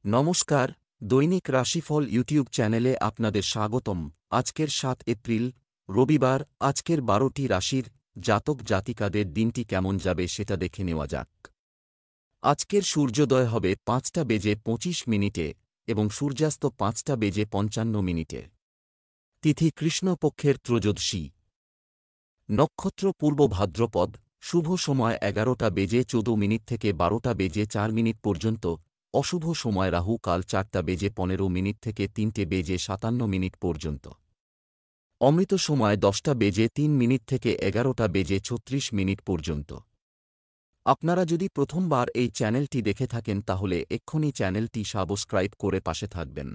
নমস্কার, দৈনিক রাশিফল ইউটিউব চ্যানেলে আপনাদের স্বাগতম। আজকের ৭ এপ্রিল, রবিবার। আজকের ১২টি রাশির জাতক জাতিকাদের দিনটি কেমন যাবে সেটা দেখে নেওয়া যাক। আজকের সূর্যোদয় হবে ৫টা বেজে ২৫ মিনিটে এবং সূর্যাস্ত ৫টা বেজে ৫৫ মিনিটে। তিথি কৃষ্ণপক্ষের ত্রয়োদশী। নক্ষত্র পূর্ব ভাদ্রপদ। শুভ সময় ১১টা বেজে ১৪ মিনিট থেকে ১২টা বেজে ৪ মিনিট পর্যন্ত। অশুভ সময় রাহু কাল ৪টা বেজে ১৫ মিনিট থেকে ৩টে বেজে ৫৭ মিনিট পর্যন্ত। অমৃত সময় ১০টা বেজে ৩ মিনিট থেকে ১১টা বেজে ৩৬ মিনিট পর্যন্ত। আপনারা যদি প্রথমবার এই চ্যানেলটি দেখে থাকেন তাহলে এক্ষুনি চ্যানেলটি সাবস্ক্রাইব করে পাশে থাকবেন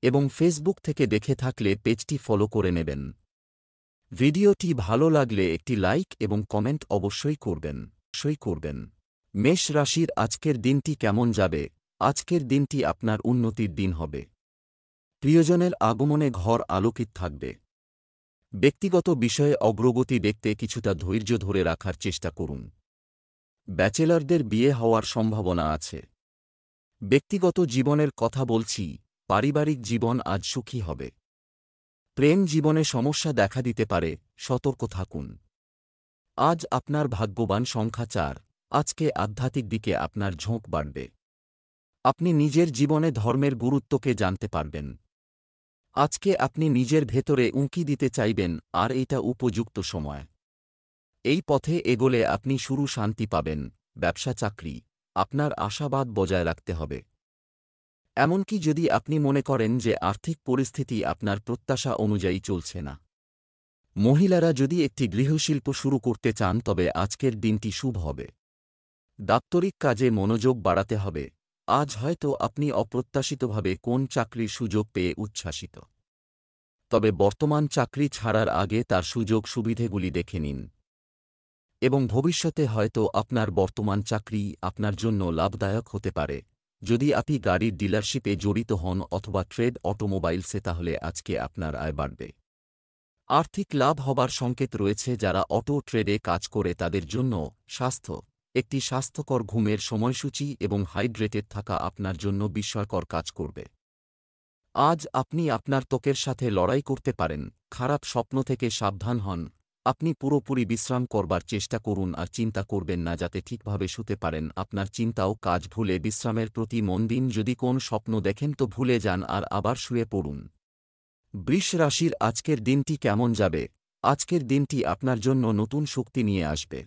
এবং ফেসবুক থেকে দেখে থাকলে পেজটি ফলো করে নেবেন। ভিডিওটি ভালো লাগলে একটি লাইক এবং কমেন্ট অবশ্যই করবেন। মেষ রাশির আজকের দিনটি কেমন যাবে? আজকের দিনটি আপনার উন্নতির দিন হবে। প্রিয়জনের আগমনে ঘর আলোকিত থাকবে। ব্যক্তিগত বিষয়ে অগ্রগতি দেখতে কিছুটা ধৈর্য ধরে রাখার চেষ্টা করুন। ব্যাচেলরদের বিয়ে হওয়ার সম্ভাবনা আছে। ব্যক্তিগত জীবনের কথা বলছি, পারিবারিক জীবন আজ সুখী হবে। প্রেম জীবনে সমস্যা দেখা দিতে পারে, সতর্ক থাকুন। আজ আপনার ভাগ্যবান সংখ্যা ৪। আজকে আধ্যাত্মিক দিকে আপনার ঝোঁক বাড়বে। আপনি নিজের জীবনে ধর্মের গুরুত্বকে জানতে পারবেন। আজকে আপনি নিজের ভেতরে উঁকি দিতে চাইবেন আর এটা উপযুক্ত সময়। এই পথে এগোলে আপনি শুরু শান্তি পাবেন। ব্যবসা চাকরি, আপনার আশাবাদ বজায় রাখতে হবে। এমনকি যদি আপনি মনে করেন যে আর্থিক পরিস্থিতি আপনার প্রত্যাশা অনুযায়ী চলছে না। মহিলারা যদি একটি গৃহশিল্প শুরু করতে চান তবে আজকের দিনটি শুভ হবে। দাপ্তরিক কাজে মনোযোগ বাড়াতে হবে। আজ হয়তো আপনি অপ্রত্যাশিতভাবে কোন চাকরির সুযোগ পেয়ে উচ্ছ্বাসিত। তবে বর্তমান চাকরি ছাড়ার আগে তার সুযোগ সুবিধেগুলি দেখে নিন এবং ভবিষ্যতে হয়তো আপনার বর্তমান চাকরি আপনার জন্য লাভদায়ক হতে পারে। যদি আপনি গাড়ির ডিলারশিপে জড়িত হন অথবা ট্রেড অটোমোবাইলসে তাহলে আজকে আপনার আয় বাড়বে। আর্থিক লাভ হবার সংকেত রয়েছে। যারা অটো ট্রেডে কাজ করে তাদের জন্য স্বাস্থ্য, একটি স্বাস্থ্যকর ঘুমের সময়সূচি এবং হাইড্রেটেড থাকা আপনার জন্য বিস্ময়কর কাজ করবে। আজ আপনি আপনার ত্বকের সাথে লড়াই করতে পারেন। খারাপ স্বপ্ন থেকে সাবধান হন। আপনি পুরোপুরি বিশ্রাম করবার চেষ্টা করুন আর চিন্তা করবেন না যাতে ঠিকভাবে শুতে পারেন। আপনার চিন্তাও কাজ ভুলে বিশ্রামের প্রতি মন দিন। যদি কোন স্বপ্ন দেখেন তো ভুলে যান আর আবার শুয়ে পড়ুন। বৃষ রাশির আজকের দিনটি কেমন যাবে? আজকের দিনটি আপনার জন্য নতুন শক্তি নিয়ে আসবে।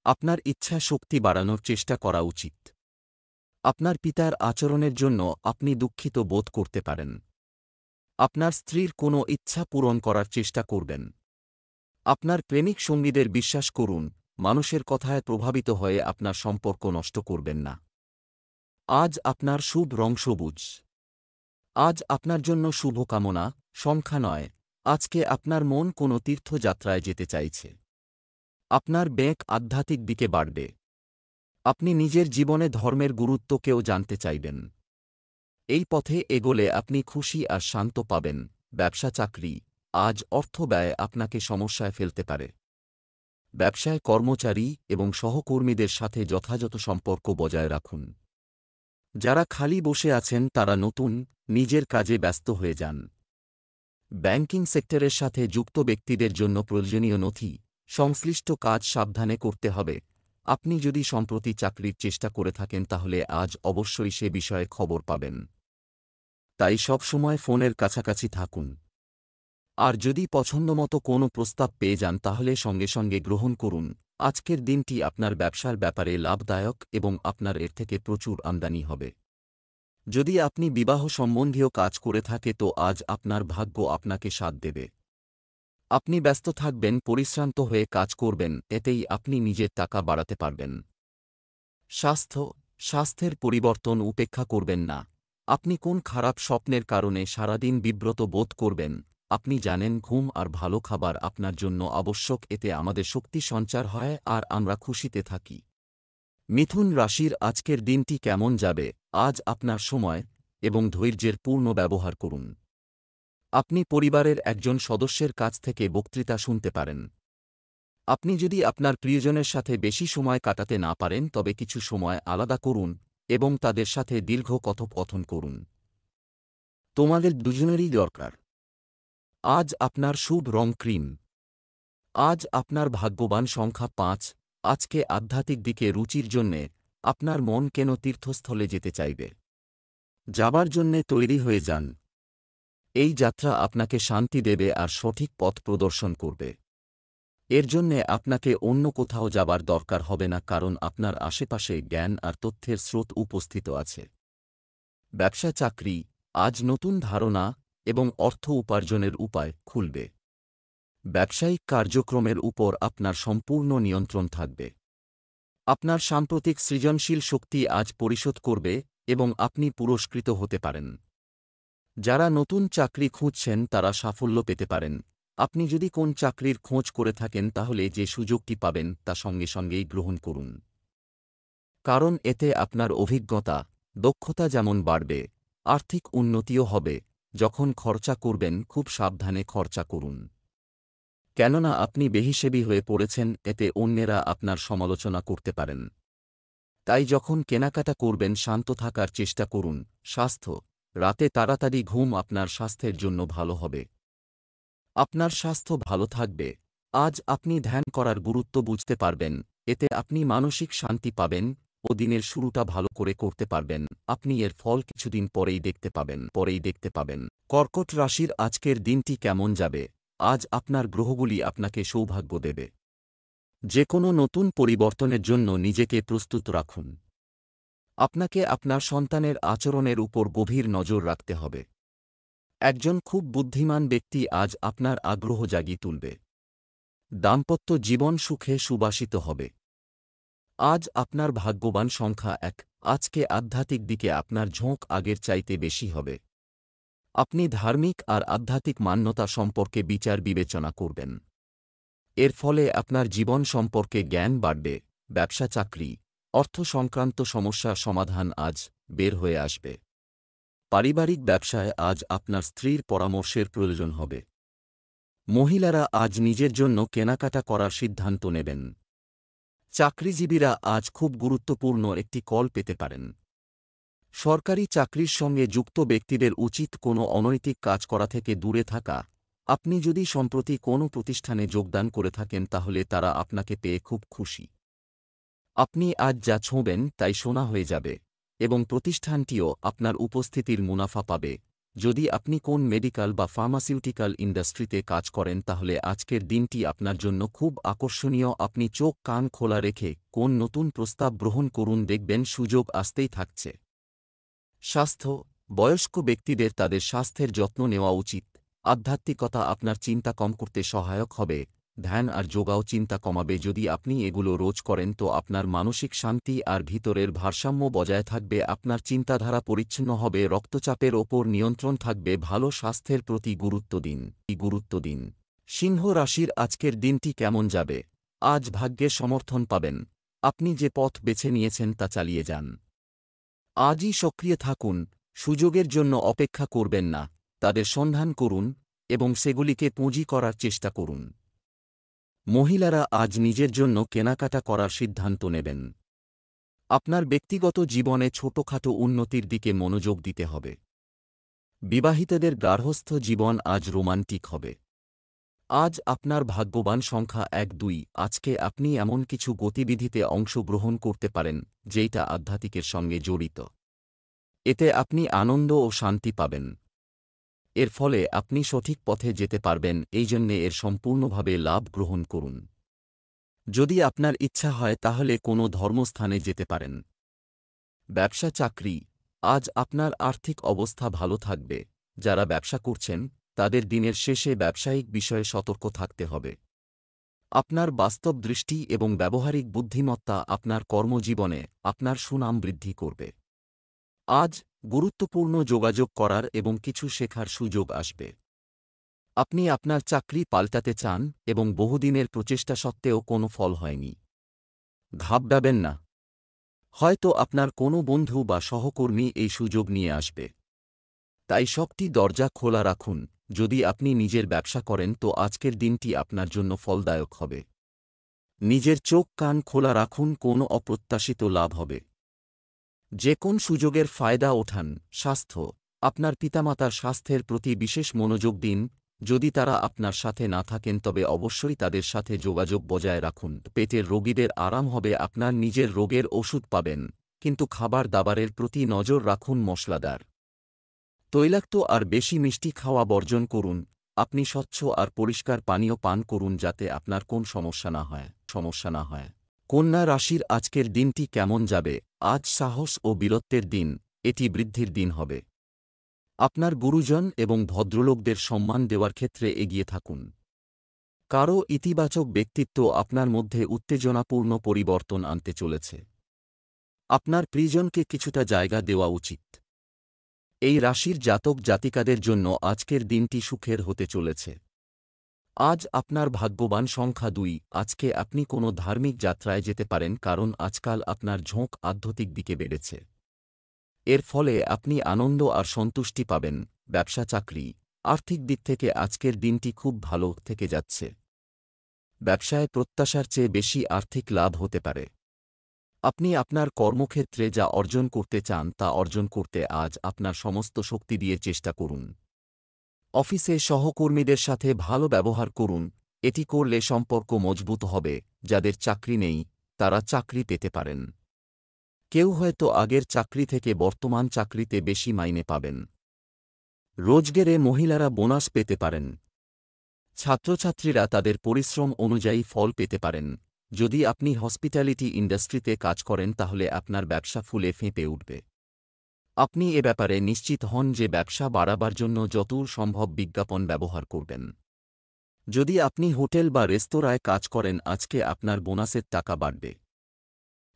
আপনার ইচ্ছা শক্তি বাড়ানোর চেষ্টা করা উচিত। আপনার পিতার আচরণের জন্য আপনি দুঃখিত বোধ করতে পারেন। আপনার স্ত্রীর কোনো ইচ্ছা পূরণ করার চেষ্টা করবেন। আপনার প্রেমিক সঙ্গীদের বিশ্বাস করুন। মানুষের কথায় প্রভাবিত হয়ে আপনার সম্পর্ক নষ্ট করবেন না। আজ আপনার শুভ রং সবুজ। আজ আপনার জন্য শুভকামনা, সংখ্যা নয়। আজকে আপনার মন কোনো তীর্থযাত্রায় যেতে চাইছে। আপনার বেগ আধ্যাত্মিক দিকে বাড়বে। আপনি নিজের জীবনে ধর্মের গুরুত্বকেও জানতে চাইবেন। এই পথে এগোলে আপনি খুশি আর শান্ত পাবেন। ব্যবসা চাকরি, আজ অর্থ ব্যয় আপনাকে সমস্যায় ফেলতে পারে। ব্যবসায় কর্মচারী এবং সহকর্মীদের সাথে যথাযথ সম্পর্ক বজায় রাখুন। যারা খালি বসে আছেন তারা নতুন নিজের কাজে ব্যস্ত হয়ে যান। ব্যাংকিং সেক্টরের সাথে যুক্ত ব্যক্তিদের জন্য প্রয়োজনীয় নথি সংশ্লিষ্ট কাজ সাবধানে করতে হবে। আপনি যদি সম্প্রতি চাকরির চেষ্টা করে থাকেন তাহলে আজ অবশ্যই সে বিষয়ে খবর পাবেন। তাই সবসময় ফোনের কাছাকাছি থাকুন। আর যদি পছন্দমতো কোনো প্রস্তাব পেয়ে যান তাহলে সঙ্গে সঙ্গে গ্রহণ করুন। আজকের দিনটি আপনার ব্যবসার ব্যাপারে লাভদায়ক এবং আপনার এর থেকে প্রচুর আমদানি হবে। যদি আপনি বিবাহ সম্বন্ধীয় কাজ করে থাকে তো আজ আপনার ভাগ্য আপনাকে সাথ দেবে। আপনি ব্যস্ত থাকবেন, পরিশ্রান্ত হয়ে কাজ করবেন, এতেই আপনি নিজের টাকা বাড়াতে পারবেন। স্বাস্থ্যের পরিবর্তন উপেক্ষা করবেন না। আপনি কোন খারাপ স্বপ্নের কারণে সারাদিন বিব্রত বোধ করবেন? আপনি জানেন ঘুম আর ভালো খাবার আপনার জন্য আবশ্যক। এতে আমাদের শক্তি সঞ্চার হয় আর আমরা খুশিতে থাকি। মিথুন রাশির আজকের দিনটি কেমন যাবে? আজ আপনার সময় এবং ধৈর্যের পূর্ণ ব্যবহার করুন। আপনি পরিবারের একজন সদস্যের কাছ থেকে বক্তৃতা শুনতে পারেন। আপনি যদি আপনার প্রিয়জনের সাথে বেশি সময় কাটাতে না পারেন তবে কিছু সময় আলাদা করুন। এবং তাদের সাথে দীর্ঘ কথোপকথন করুন। তোমাদের দুজনেরই দরকার। আজ আপনার শুভ রং ক্রিম। আজ আপনার ভাগ্যবান সংখ্যা ৫। আজকে আধ্যাত্মিক দিকে রুচির জন্যে আপনার মন কেন তীর্থস্থলে যেতে চাইবে। যাবার জন্যে তৈরি হয়ে যান। এই যাত্রা আপনাকে শান্তি দেবে আর সঠিক পথ প্রদর্শন করবে। এর জন্যে আপনাকে অন্য কোথাও যাবার দরকার হবে না, কারণ আপনার আশেপাশে জ্ঞান আর তথ্যের স্রোত উপস্থিত আছে। ব্যবসা চাকরি, আজ নতুন ধারণা এবং অর্থ উপার্জনের উপায় খুলবে। ব্যবসায়িক কার্যক্রমের উপর আপনার সম্পূর্ণ নিয়ন্ত্রণ থাকবে। আপনার সাম্প্রতিক সৃজনশীল শক্তি আজ পরিশোধ করবে এবং আপনি পুরস্কৃত হতে পারেন। যারা নতুন চাকরি খুঁজছেন তারা সাফল্য পেতে পারেন। আপনি যদি কোন চাকরির খোঁজ করে থাকেন তাহলে যে সুযোগটি পাবেন তা সঙ্গে সঙ্গেই গ্রহণ করুন, কারণ এতে আপনার অভিজ্ঞতা, দক্ষতা যেমন বাড়বে, আর্থিক উন্নতিও হবে। যখন খরচা করবেন খুব সাবধানে খরচা করুন, কেননা আপনি বেহিসেবি হয়ে পড়েছেন, এতে অন্যেরা আপনার সমালোচনা করতে পারেন। তাই যখন কেনাকাটা করবেন শান্ত থাকার চেষ্টা করুন। স্বাস্থ্য, রাতে তাড়াতাড়ি ঘুম আপনার স্বাস্থ্যের জন্য ভালো হবে। আপনার স্বাস্থ্য ভালো থাকবে। আজ আপনি ধ্যান করার গুরুত্ব বুঝতে পারবেন, এতে আপনি মানসিক শান্তি পাবেন ও দিনের শুরুটা ভালো করে করতে পারবেন। আপনি এর ফল কিছুদিন পরেই দেখতে পাবেন। কর্কট রাশির আজকের দিনটি কেমন যাবে। আজ আপনার গ্রহগুলি আপনাকে সৌভাগ্য দেবে। যে কোনো নতুন পরিবর্তনের জন্য নিজেকে প্রস্তুত রাখুন। আপনাকে আপনার সন্তানের আচরণের উপর গভীর নজর রাখতে হবে। একজন খুব বুদ্ধিমান ব্যক্তি আজ আপনার আগ্রহ জাগিয়ে তুলবে। দাম্পত্য জীবন সুখে সুবাসিত হবে। আজ আপনার ভাগ্যবান সংখ্যা ১। আজকে আধ্যাত্মিক দিকে আপনার ঝোঁক আগের চাইতে বেশি হবে। আপনি ধার্মিক আর আধ্যাত্মিক মান্যতা সম্পর্কে বিচার বিবেচনা করবেন। এর ফলে আপনার জীবন সম্পর্কে জ্ঞান বাড়বে। ব্যবসা চাকরি, অর্থ সংক্রান্ত সমস্যার সমাধান আজ বের হয়ে আসবে। পারিবারিক ব্যবসায় আজ আপনার স্ত্রীর পরামর্শের প্রয়োজন হবে। মহিলারা আজ নিজের জন্য কেনাকাটা করার সিদ্ধান্ত নেবেন। চাকরিজীবীরা আজ খুব গুরুত্বপূর্ণ একটি কল পেতে পারেন। সরকারি চাকরির সঙ্গে যুক্ত ব্যক্তিদের উচিত কোনো অনৈতিক কাজ করা থেকে দূরে থাকা। আপনি যদি সম্প্রতি কোনো প্রতিষ্ঠানে যোগদান করে থাকেন তাহলে তারা আপনাকে পেয়ে খুব খুশি। আপনি আজ যা ছোঁবেন তাই সোনা হয়ে যাবে এবং প্রতিষ্ঠানটিও আপনার উপস্থিতির মুনাফা পাবে। যদি আপনি কোন মেডিকেল বা ফার্মাসিউটিক্যাল ইন্ডাস্ট্রিতে কাজ করেন তাহলে আজকের দিনটি আপনার জন্য খুব আকর্ষণীয়। আপনি চোখ কান খোলা রেখে কোন নতুন প্রস্তাব গ্রহণ করুন, দেখবেন সুযোগ আসতেই থাকছে। স্বাস্থ্য, বয়স্ক ব্যক্তিদের তাদের স্বাস্থ্যের যত্ন নেওয়া উচিত। আধ্যাত্মিকতা আপনার চিন্তা কম করতে সহায়ক হবে। ধ্যান আর যোগাও চিন্তা কমাবে। যদি আপনি এগুলো রোজ করেন তো আপনার মানসিক শান্তি আর ভিতরের ভারসাম্য বজায় থাকবে। আপনার চিন্তাধারা পরিচ্ছন্ন হবে, রক্তচাপের ওপর নিয়ন্ত্রণ থাকবে। ভালো স্বাস্থ্যের প্রতি গুরুত্ব দিন। সিংহ রাশির আজকের দিনটি কেমন যাবে। আজ ভাগ্যের সমর্থন পাবেন। আপনি যে পথ বেছে নিয়েছেন তা চালিয়ে যান। আজই সক্রিয় থাকুন, সুযোগের জন্য অপেক্ষা করবেন না, তাদের সন্ধান করুন এবং সেগুলিকে পুঁজি করার চেষ্টা করুন। মহিলারা আজ নিজের জন্য কেনাকাটা করার সিদ্ধান্ত নেবেন। আপনার ব্যক্তিগত জীবনে ছোটখাটো উন্নতির দিকে মনোযোগ দিতে হবে। বিবাহিতদের গার্হস্থ্য জীবন আজ রোমান্টিক হবে। আজ আপনার ভাগ্যবান সংখ্যা ১-২। আজকে আপনি এমন কিছু গতিবিধিতে অংশগ্রহণ করতে পারেন যেইটা আধ্যাত্মিকের সঙ্গে জড়িত। এতে আপনি আনন্দ ও শান্তি পাবেন। এর ফলে আপনি সঠিক পথে যেতে পারবেন, এই জন্যে এর সম্পূর্ণভাবে লাভ গ্রহণ করুন। যদি আপনার ইচ্ছা হয় তাহলে কোনো ধর্মস্থানে যেতে পারেন। ব্যবসা চাকরি, আজ আপনার আর্থিক অবস্থা ভালো থাকবে। যারা ব্যবসা করছেন তাদের দিনের শেষে ব্যবসায়িক বিষয়ে সতর্ক থাকতে হবে। আপনার বাস্তব দৃষ্টি এবং ব্যবহারিক বুদ্ধিমত্তা আপনার কর্মজীবনে আপনার সুনাম বৃদ্ধি করবে। আজ গুরুত্বপূর্ণ যোগাযোগ করার এবং কিছু শেখার সুযোগ আসবে। আপনি আপনার চাকরি পাল্টাতে চান এবং বহুদিনের প্রচেষ্টা সত্ত্বেও কোনো ফল হয়নি। ঘাবড়াবেন না, হয়তো আপনার কোনো বন্ধু বা সহকর্মী এই সুযোগ নিয়ে আসবে। তাই সবটি দরজা খোলা রাখুন। যদি আপনি নিজের ব্যবসা করেন তো আজকের দিনটি আপনার জন্য ফলদায়ক হবে। নিজের চোখ কান খোলা রাখুন, কোনো অপ্রত্যাশিত লাভ হবে। যে কোন সুযোগের ফায়দা ওঠান। স্বাস্থ্য, আপনার পিতামাতার স্বাস্থ্যের প্রতি বিশেষ মনোযোগ দিন। যদি তারা আপনার সাথে না থাকেন তবে অবশ্যই তাদের সাথে যোগাযোগ বজায় রাখুন। পেটের রোগীদের আরাম হবে, আপনার নিজের রোগের ওষুধ পাবেন, কিন্তু খাবার দাবারের প্রতি নজর রাখুন। মশলাদার, তৈলাক্ত আর বেশি মিষ্টি খাওয়া বর্জন করুন। আপনি স্বচ্ছ আর পরিষ্কার পানীয় পান করুন যাতে আপনার কোন সমস্যা না হয়। কন্যা রাশির আজকের দিনটি কেমন যাবে? আজ সাহস ও বীরত্বের দিন, এটি বৃদ্ধির দিন হবে। আপনার গুরুজন এবং ভদ্রলোকদের সম্মান দেওয়ার ক্ষেত্রে এগিয়ে থাকুন। কারও ইতিবাচক ব্যক্তিত্ব আপনার মধ্যে উত্তেজনাপূর্ণ পরিবর্তন আনতে চলেছে। আপনার প্রিয়জনকে কিছুটা জায়গা দেওয়া উচিত। এই রাশির জাতক জাতিকাদের জন্য আজকের দিনটি সুখের হতে চলেছে। আজ আপনার ভাগ্যবান সংখ্যা 2। আজকে আপনি কোনো ধার্মিক যাত্রায় যেতে পারেন কারণ আজকাল আপনার ঝোঁক আধ্যাত্মিক দিকে বেড়েছে। এর ফলে আপনি আনন্দ আর সন্তুষ্টি পাবেন। ব্যবসা চাকরি, আর্থিক দিক থেকে আজকের দিনটি খুব ভালো থেকে যাচ্ছে। ব্যবসায় প্রত্যাশার চেয়ে বেশি আর্থিক লাভ হতে পারে। আপনি আপনার কর্মক্ষেত্রে যা অর্জন করতে চান তা অর্জন করতে আজ আপনার সমস্ত শক্তি দিয়ে চেষ্টা করুন। অফিসে সহকর্মীদের সাথে ভালো ব্যবহার করুন, এটি করলে সম্পর্ক মজবুত হবে। যাদের চাকরি নেই তারা চাকরি পেতে পারেন। কেউ হয়তো আগের চাকরি থেকে বর্তমান চাকরিতে বেশি মাইনে পাবেন। রোজগারে মহিলারা বোনাস পেতে পারেন। ছাত্রছাত্রীরা তাদের পরিশ্রম অনুযায়ী ফল পেতে পারেন। যদি আপনি হসপিটালিটি ইন্ডাস্ট্রিতে কাজ করেন তাহলে আপনার ব্যবসা ফুলে ফেঁপে উঠবে। আপনি এ ব্যাপারে নিশ্চিত হন যে ব্যবসা বাড়াবার জন্য যতদূর সম্ভব বিজ্ঞাপন ব্যবহার করবেন। যদি আপনি হোটেল বা রেস্তোরাঁয় কাজ করেন আজকে আপনার বোনাসের টাকা বাড়বে।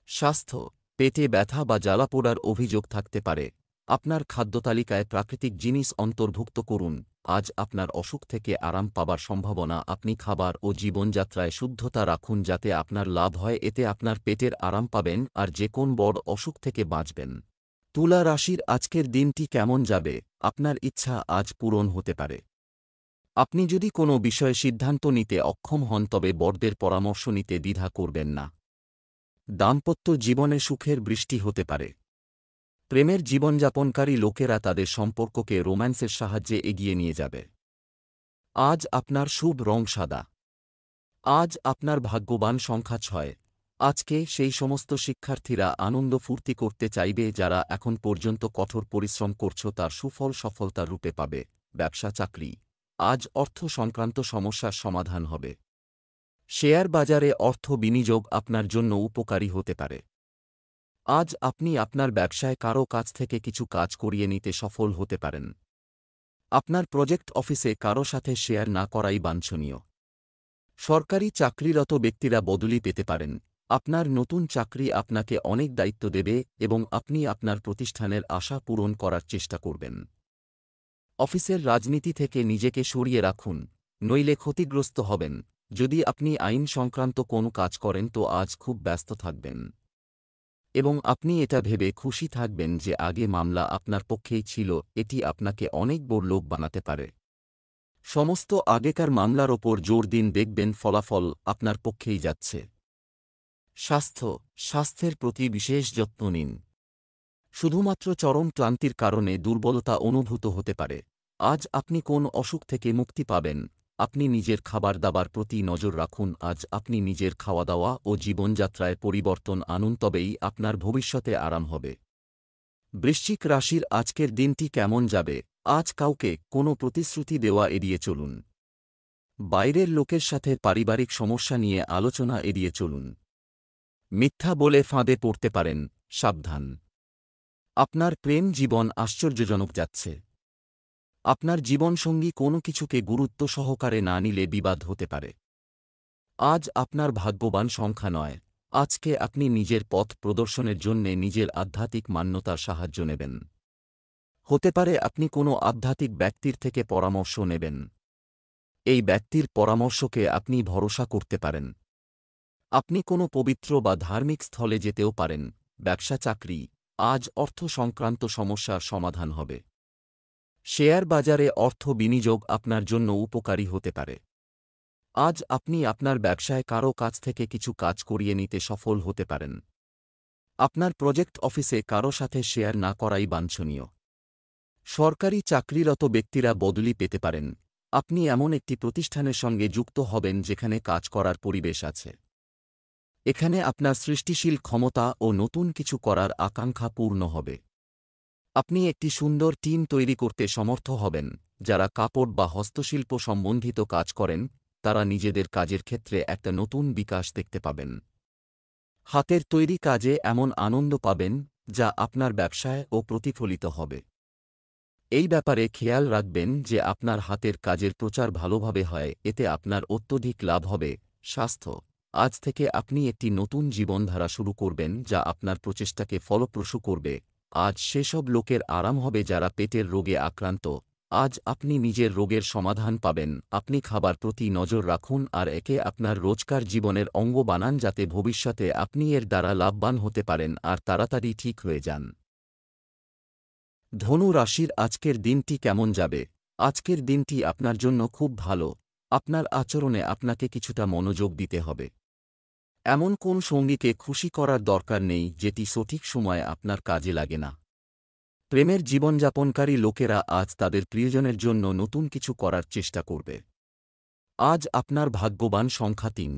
স্বাস্থ্য, পেটে ব্যথা বা জ্বালাপোড়ার অভিযোগ থাকতে পারে। আপনার খাদ্যতালিকায় প্রাকৃতিক জিনিস অন্তর্ভুক্ত করুন। আজ আপনার অসুখ থেকে আরাম পাবার সম্ভাবনা। আপনি খাবার ও জীবনযাত্রায় শুদ্ধতা রাখুন যাতে আপনার লাভ হয়, এতে আপনার পেটের আরাম পাবেন আর যে কোন বড় অসুখ থেকে বাঁচবেন। তুলা রাশির আজকের দিনটি কেমন যাবে? আপনার ইচ্ছা আজ পূরণ হতে পারে। আপনি যদি কোনো বিষয়ে সিদ্ধান্ত নিতে অক্ষম হন তবে বড়দের পরামর্শ নিতে দ্বিধা করবেন না। দাম্পত্য জীবনে সুখের বৃষ্টি হতে পারে। প্রেমের জীবনযাপনকারী লোকেরা তাদের সম্পর্ককে রোম্যান্সের সাহায্যে এগিয়ে নিয়ে যাবে। আজ আপনার শুভ রং সাদা। আজ আপনার ভাগ্যবান সংখ্যা 6। আজকে সেই সমস্ত শিক্ষার্থীরা আনন্দ ফুর্তি করতে চাইবে যারা এখন পর্যন্ত কঠোর পরিশ্রম করছো তার সুফল সফলতার রূপে পাবে। ব্যবসা চাকরি, আজ অর্থ সংক্রান্ত সমস্যার সমাধান হবে। শেয়ার বাজারে অর্থ বিনিয়োগ আপনার জন্য উপকারী হতে পারে। আজ আপনি আপনার ব্যবসায় কারও কাছ থেকে কিছু কাজ করিয়ে নিতে সফল হতে পারেন। আপনার প্রজেক্ট অফিসে কারও সাথে শেয়ার না করাই বাঞ্ছনীয়। সরকারি চাকরিরত ব্যক্তিরা বদলি পেতে পারেন। আপনার নতুন চাকরি আপনাকে অনেক দায়িত্ব দেবে এবং আপনি আপনার প্রতিষ্ঠানের আশা পূরণ করার চেষ্টা করবেন। অফিসের রাজনীতি থেকে নিজেকে সরিয়ে রাখুন, নইলে ক্ষতিগ্রস্ত হবেন। যদি আপনি আইন সংক্রান্ত কোনো কাজ করেন তো আজ খুব ব্যস্ত থাকবেন এবং আপনি এটা ভেবে খুশি থাকবেন যে আগে মামলা আপনার পক্ষেই ছিল, এটি আপনাকে অনেক বড় লোক বানাতে পারে। সমস্ত আগেকার মামলার ওপর জোর দিন, দেখবেন ফলাফল আপনার পক্ষেই যাচ্ছে। স্বাস্থ্যের প্রতি বিশেষ যত্ন নিন। শুধুমাত্র চরম ক্লান্তির কারণে দুর্বলতা অনুভূত হতে পারে। আজ আপনি কোন অসুখ থেকে মুক্তি পাবেন। আপনি নিজের খাবার দাবার প্রতি নজর রাখুন। আজ আপনি নিজের খাওয়া দাওয়া ও জীবনযাত্রায় পরিবর্তন আনুন, তবেই আপনার ভবিষ্যতে আরাম হবে। বৃশ্চিক রাশির আজকের দিনটি কেমন যাবে? আজ কাউকে কোনো প্রতিশ্রুতি দেওয়া এড়িয়ে চলুন। বাইরের লোকের সাথে পারিবারিক সমস্যা নিয়ে আলোচনা এড়িয়ে চলুন। মিথ্যা বলে ফাঁদে পড়তে পারেন, সাবধান। আপনার প্রেম জীবন আশ্চর্যজনক যাচ্ছে। আপনার জীবনসঙ্গী কোনো কিছুকে গুরুত্ব সহকারে না নিলে বিবাদ হতে পারে। আজ আপনার ভাগ্যবান সংখ্যা 9। আজকে আপনি নিজের পথ প্রদর্শনের জন্যে নিজের আধ্যাত্মিক মান্যতার সাহায্য নেবেন। হতে পারে আপনি কোনো আধ্যাত্মিক ব্যক্তির থেকে পরামর্শ নেবেন। এই ব্যক্তির পরামর্শকে আপনি ভরসা করতে পারেন। আপনি কোনো পবিত্র বা ধার্মিক স্থলে যেতেও পারেন। ব্যবসা চাকরি, আজ অর্থ সংক্রান্ত সমস্যার সমাধান হবে। শেয়ার বাজারে অর্থ বিনিয়োগ আপনার জন্য উপকারী হতে পারে। আজ আপনি আপনার ব্যবসায় কারও কাছ থেকে কিছু কাজ করিয়ে নিতে সফল হতে পারেন। আপনার প্রজেক্ট অফিসে কারো সাথে শেয়ার না করাই বাঞ্ছনীয়। সরকারি চাকরিরত ব্যক্তিরা বদলি পেতে পারেন। আপনি এমন একটি প্রতিষ্ঠানের সঙ্গে যুক্ত হবেন যেখানে কাজ করার পরিবেশ আছে। এখানে আপনার সৃষ্টিশীল ক্ষমতা ও নতুন কিছু করার আকাঙ্ক্ষা পূর্ণ হবে। আপনি একটি সুন্দর টিম তৈরি করতে সমর্থ হবেন। যারা কাপড় বা হস্তশিল্প সম্বন্ধিত কাজ করেন তারা নিজেদের কাজের ক্ষেত্রে একটা নতুন বিকাশ দেখতে পাবেন। হাতের তৈরি কাজে এমন আনন্দ পাবেন যা আপনার ব্যবসায় ও প্রতিফলিত হবে। এই ব্যাপারে খেয়াল রাখবেন যে আপনার হাতের কাজের প্রচার ভালোভাবে হয়, এতে আপনার অত্যধিক লাভ হবে। স্বাস্থ্য, আজ থেকে আপনি একটি নতুন জীবনধারা শুরু করবেন যা আপনার প্রচেষ্টাকে ফলপ্রসূ করবে। আজ সেসব লোকের আরাম হবে যারা পেটের রোগে আক্রান্ত। আজ আপনি নিজের রোগের সমাধান পাবেন। আপনি খাবার প্রতি নজর রাখুন আর একে আপনার রোজকার জীবনের অঙ্গ বানান যাতে ভবিষ্যতে আপনি এর দ্বারা লাভবান হতে পারেন আর তাড়াতাড়ি ঠিক হয়ে যান। ধনু রাশির আজকের দিনটি কেমন যাবে? আজকের দিনটি আপনার জন্য খুব ভালো। আপনার আচরণে আপনাকে কিছুটা মনোযোগ দিতে হবে। এমন কোন সঙ্গীকে খুশি করার দরকার নেই যেটি সঠিক সময়ে আপনার কাজে লাগে না। প্রেমের জীবনযাপনকারী লোকেরা আজ তাদের প্রিয়জনের জন্য নতুন কিছু করার চেষ্টা করবে। আজ আপনার ভাগ্যবান সংখ্যা ৩।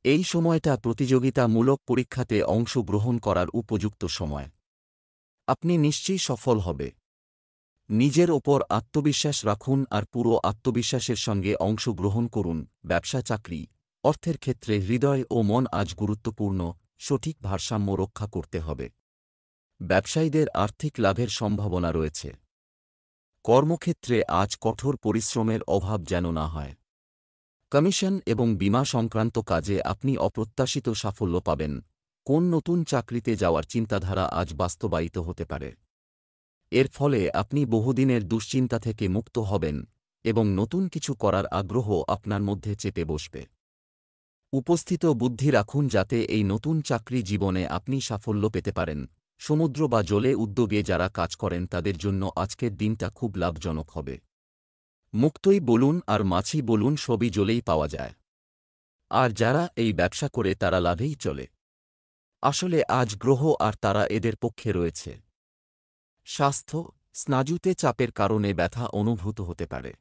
এই সময়টা প্রতিযোগিতামূলক পরীক্ষাতে অংশগ্রহণ করার উপযুক্ত সময়। আপনি নিশ্চয়ই সফল হবে। নিজের ওপর আত্মবিশ্বাস রাখুন আর পুরো আত্মবিশ্বাসের সঙ্গে অংশগ্রহণ করুন। ব্যবসা, চাকরি, অর্থের ক্ষেত্রে হৃদয় ও মন আজ গুরুত্বপূর্ণ। সঠিক ভারসাম্য রক্ষা করতে হবে। ব্যবসায়ীদের আর্থিক লাভের সম্ভাবনা রয়েছে। কর্মক্ষেত্রে আজ কঠোর পরিশ্রমের অভাব যেন না হয়। কমিশন এবং বীমা সংক্রান্ত কাজে আপনি অপ্রত্যাশিত সাফল্য পাবেন। কোন নতুন চাকরিতে যাওয়ার চিন্তাধারা আজ বাস্তবায়িত হতে পারে। এর ফলে আপনি বহুদিনের দুশ্চিন্তা থেকে মুক্ত হবেন এবং নতুন কিছু করার আগ্রহ আপনার মধ্যে চেপে বসবে। উপস্থিত বুদ্ধি রাখুন যাতে এই নতুন চাকরি জীবনে আপনি সাফল্য পেতে পারেন। সমুদ্র বা জলে উদ্যোগে যারা কাজ করেন তাদের জন্য আজকের দিনটা খুব লাভজনক হবে। মুক্তই বলুন আর মাছি বলুন, সবই জলেই পাওয়া যায়। আর যারা এই ব্যবসা করে তারা লাভেই চলে। আসলে আজ গ্রহ আর তারা এদের পক্ষে রয়েছে। স্বাস্থ্য, স্নায়ুতে চাপের কারণে ব্যথা অনুভূত হতে পারে।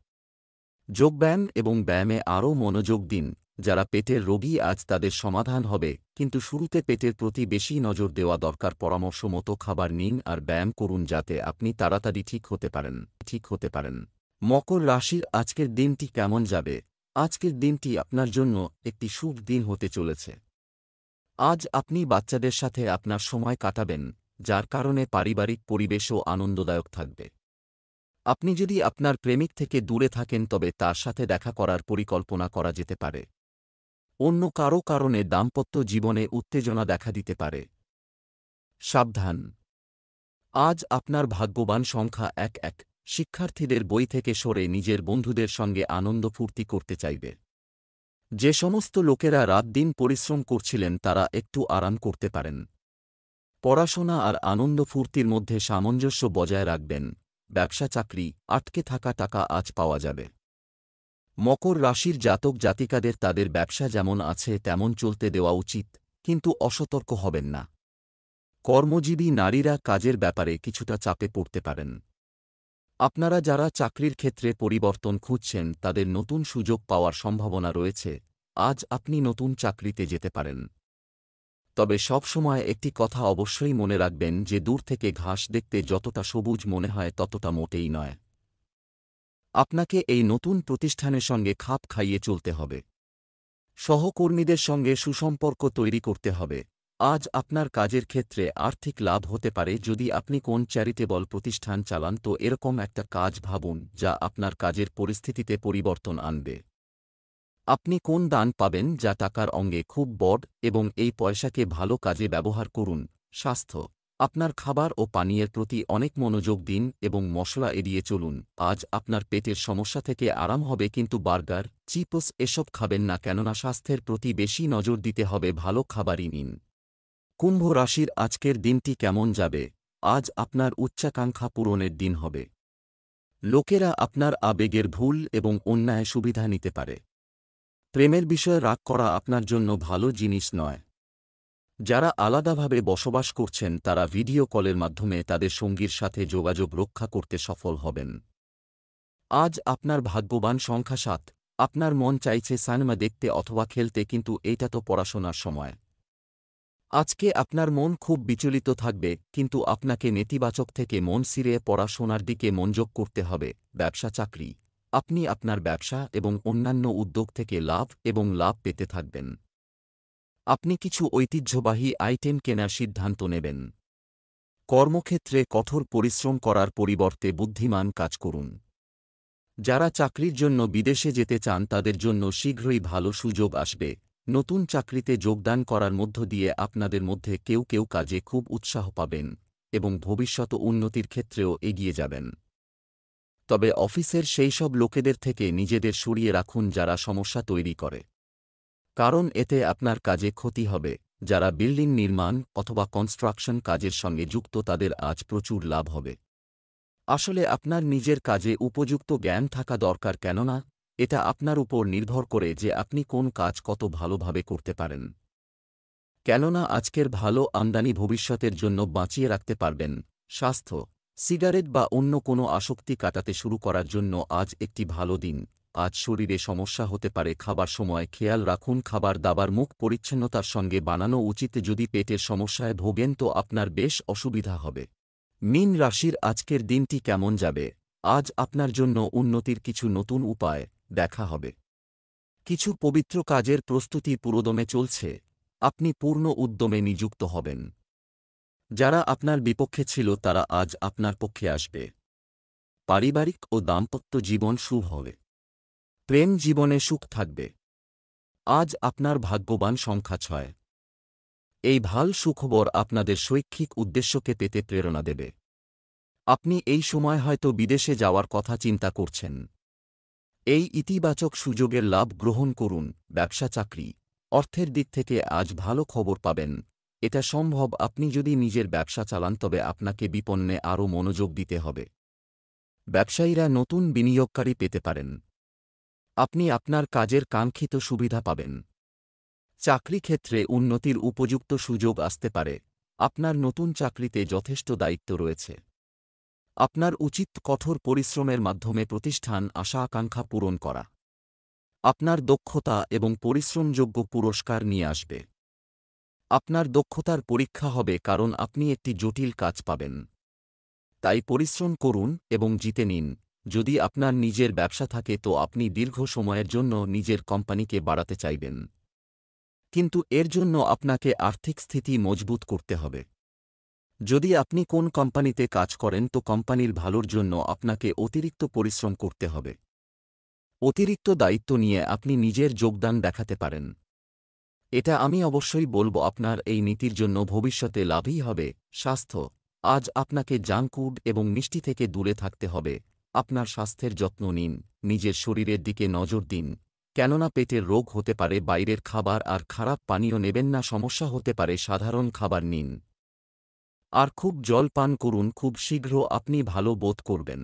যোগব্যায়াম এবং ব্যায়ামে আরও মনোযোগ দিন। যারা পেটের রোগী আজ তাদের সমাধান হবে, কিন্তু শুরুতে পেটের প্রতি বেশি নজর দেওয়া দরকার। পরামর্শ মতো খাবার নিন আর ব্যায়াম করুন যাতে আপনি তাড়াতাড়ি ঠিক হতে পারেন। মকর রাশির আজকের দিনটি কেমন যাবে? আজকের দিনটি আপনার জন্য একটি শুভ দিন হতে চলেছে। আজ আপনি বাচ্চাদের সাথে আপনার সময় কাটাবেন, যার কারণে পারিবারিক পরিবেশও আনন্দদায়ক থাকবে। আপনি যদি আপনার প্রেমিক থেকে দূরে থাকেন তবে তার সাথে দেখা করার পরিকল্পনা করা যেতে পারে। অন্য কারও কারণে দাম্পত্য জীবনে উত্তেজনা দেখা দিতে পারে। সাবধান, আজ আপনার ভাগ্যবান সংখ্যা ১। শিক্ষার্থীদের বই থেকে সরে নিজের বন্ধুদের সঙ্গে আনন্দ ফুর্তি করতে চাইবে। যে সমস্ত লোকেরা রাতদিন পরিশ্রম করছিলেন তারা একটু আরাম করতে পারেন। পড়াশোনা আর আনন্দ ফুর্তির মধ্যে সামঞ্জস্য বজায় রাখবেন। ব্যবসা, চাকরি, আটকে থাকা টাকা আজ পাওয়া যাবে। মকর রাশির জাতক জাতিকাদের তাদের ব্যবসা যেমন আছে তেমন চলতে দেওয়া উচিত, কিন্তু অসতর্ক হবেন না। কর্মজীবী নারীরা কাজের ব্যাপারে কিছুটা চাপে পড়তে পারেন। আপনারা যারা চাকরির ক্ষেত্রে পরিবর্তন খুঁজছেন তাদের নতুন সুযোগ পাওয়ার সম্ভাবনা রয়েছে। আজ আপনি নতুন চাকরিতে যেতে পারেন। তবে সব সময় একটি কথা অবশ্যই মনে রাখবেন যে দূর থেকে ঘাস দেখতে যতটা সবুজ মনে হয় ততটা মোটেই নয়। আপনাকে এই নতুন প্রতিষ্ঠানের সঙ্গে খাপ খাইয়ে চলতে হবে। সহকর্মীদের সঙ্গে সুসম্পর্ক তৈরি করতে হবে। আজ আপনার কাজের ক্ষেত্রে আর্থিক লাভ হতে পারে। যদি আপনি কোন চ্যারিটেবল প্রতিষ্ঠান চালান তো এরকম একটা কাজ ভাবুন যা আপনার কাজের পরিস্থিতিতে পরিবর্তন আনবে। আপনি কোন দান পাবেন যা টাকার অঙ্গে খুব বড় এবং এই পয়সাকে ভালো কাজে ব্যবহার করুন। স্বাস্থ্য, আপনার খাবার ও পানীয়ের প্রতি অনেক মনোযোগ দিন এবং মশলা এড়িয়ে চলুন। আজ আপনার পেটের সমস্যা থেকে আরাম হবে, কিন্তু বার্গার, চিপস এসব খাবেন না, কেননা স্বাস্থ্যের প্রতি বেশি নজর দিতে হবে। ভালো খাবারই নিন। কুম্ভ রাশির আজকের দিনটি কেমন যাবে? আজ আপনার উচ্চাকাঙ্ক্ষা পূরণের দিন হবে। লোকেরা আপনার আবেগের ভুল এবং অন্যায় সুবিধা নিতে পারে। প্রেমের বিষয়ে রাগ করা আপনার জন্য ভালো জিনিস নয়। যারা আলাদাভাবে বসবাস করছেন তারা ভিডিও কলের মাধ্যমে তাদের সঙ্গীর সাথে যোগাযোগ রক্ষা করতে সফল হবেন। আজ আপনার ভাগ্যবান সংখ্যা 7। আপনার মন চাইছে সিনেমা দেখতে অথবা খেলতে, কিন্তু এইটা তো পড়াশোনার সময়। আজকে আপনার মন খুব বিচলিত থাকবে, কিন্তু আপনাকে নেতিবাচক থেকে মন ছিঁড়ে পড়াশোনার দিকে মনোযোগ করতে হবে। ব্যবসা চাকরি, আপনি আপনার ব্যবসা এবং অন্যান্য উদ্যোগ থেকে লাভ পেতে থাকবেন। আপনি কিছু ঐতিহ্যবাহী আইটেম কেনার সিদ্ধান্ত নেবেন। কর্মক্ষেত্রে কঠোর পরিশ্রম করার পরিবর্তে বুদ্ধিমান কাজ করুন। যারা চাকরির জন্য বিদেশে যেতে চান তাদের জন্য শীঘ্রই ভালো সুযোগ আসবে। নতুন চাকরিতে যোগদান করার মধ্য দিয়ে আপনাদের মধ্যে কেউ কেউ কাজে খুব উৎসাহ পাবেন এবং ভবিষ্যৎ উন্নতির ক্ষেত্রেও এগিয়ে যাবেন। তবে অফিসের সেই সব লোকেদের থেকে নিজেদের সরিয়ে রাখুন যারা সমস্যা তৈরি করে, কারণ এতে আপনার কাজে ক্ষতি হবে। যারা বিল্ডিং নির্মাণ অথবা কনস্ট্রাকশন কাজের সঙ্গে যুক্ত তাদের আজ প্রচুর লাভ হবে। আসলে আপনার নিজের কাজে উপযুক্ত জ্ঞান থাকা দরকার, কেননা এটা আপনার উপর নির্ভর করে যে আপনি কোন কাজ কত ভালোভাবে করতে পারেন। কেননা আজকের ভালো আমদানি ভবিষ্যতের জন্য বাঁচিয়ে রাখতে পারবেন। স্বাস্থ্য, সিগারেট বা অন্য কোনো আসক্তি কাটাতে শুরু করার জন্য আজ একটি ভালো দিন। আজ শরীরে সমস্যা হতে পারে, খাবার সময় খেয়াল রাখুন। খাবার দাবার মুখ পরিচ্ছন্নতার সঙ্গে বানানো উচিত। যদি পেটের সমস্যায় ভোগেন তো আপনার বেশ অসুবিধা হবে। মীন রাশির আজকের দিনটি কেমন যাবে? আজ আপনার জন্য উন্নতির কিছু নতুন উপায় দেখা হবে। কিছু পবিত্র কাজের প্রস্তুতি পুরোদমে চলছে, আপনি পূর্ণ উদ্যমে নিযুক্ত হবেন। যারা আপনার বিপক্ষে ছিল তারা আজ আপনার পক্ষে আসবে। পারিবারিক ও দাম্পত্য জীবন শুভ হবে। প্রেম জীবনে সুখ থাকবে। আজ আপনার ভাগ্যবান সংখ্যা 6। এই ভাল সুখবর আপনাদের শৈক্ষিক উদ্দেশ্যকে পেতে প্রেরণা দেবে। আপনি এই সময় হয়তো বিদেশে যাওয়ার কথা চিন্তা করছেন। এই ইতিবাচক সুযোগের লাভ গ্রহণ করুন। ব্যবসা চাকরি, অর্থের দিক থেকে আজ ভালো খবর পাবেন। এটা সম্ভব আপনি যদি নিজের ব্যবসা চালান, তবে আপনাকে বিপণনে আরও মনোযোগ দিতে হবে। ব্যবসায়ীরা নতুন বিনিয়োগকারী পেতে পারেন। আপনি আপনার কাজের কাঙ্ক্ষিত সুবিধা পাবেন। চাকরি ক্ষেত্রে উন্নতির উপযুক্ত সুযোগ আসতে পারে। আপনার নতুন চাকরিতে যথেষ্ট দায়িত্ব রয়েছে। আপনার উচিত কঠোর পরিশ্রমের মাধ্যমে প্রতিষ্ঠান আশা আকাঙ্ক্ষা পূরণ করা। আপনার দক্ষতা এবং পরিশ্রমযোগ্য পুরস্কার নিয়ে আসবে। আপনার দক্ষতার পরীক্ষা হবে, কারণ আপনি একটি জটিল কাজ পাবেন। তাই পরিশ্রম করুন এবং জিতে নিন। যদি আপনার নিজের ব্যবসা থাকে তো আপনি দীর্ঘ সময়ের জন্য নিজের কোম্পানিকে বাড়াতে চাইবেন, কিন্তু এর জন্য আপনাকে আর্থিক স্থিতি মজবুত করতে হবে। যদি আপনি কোন কোম্পানিতে কাজ করেন তো কোম্পানির ভালোর জন্য আপনাকে অতিরিক্ত পরিশ্রম করতে হবে। অতিরিক্ত দায়িত্ব নিয়ে আপনি নিজের যোগদান দেখাতে পারেন। এটা আমি অবশ্যই বলবো, আপনার এই নীতির জন্য ভবিষ্যতে লাভই হবে। স্বাস্থ্য, আজ আপনাকে জাঙ্ক ফুড এবং মিষ্টি থেকে দূরে থাকতে হবে। আপনার স্বাস্থ্যের যত্ন নিন, নিজের শরীরের দিকে নজর দিন, কেননা পেটের রোগ হতে পারে। বাইরের খাবার আর খারাপ পানীয় নেবেন না, সমস্যা হতে পারে। সাধারণ খাবার নিন আর খুব জল পান করুন। খুব শীঘ্র আপনি ভালো বোধ করবেন।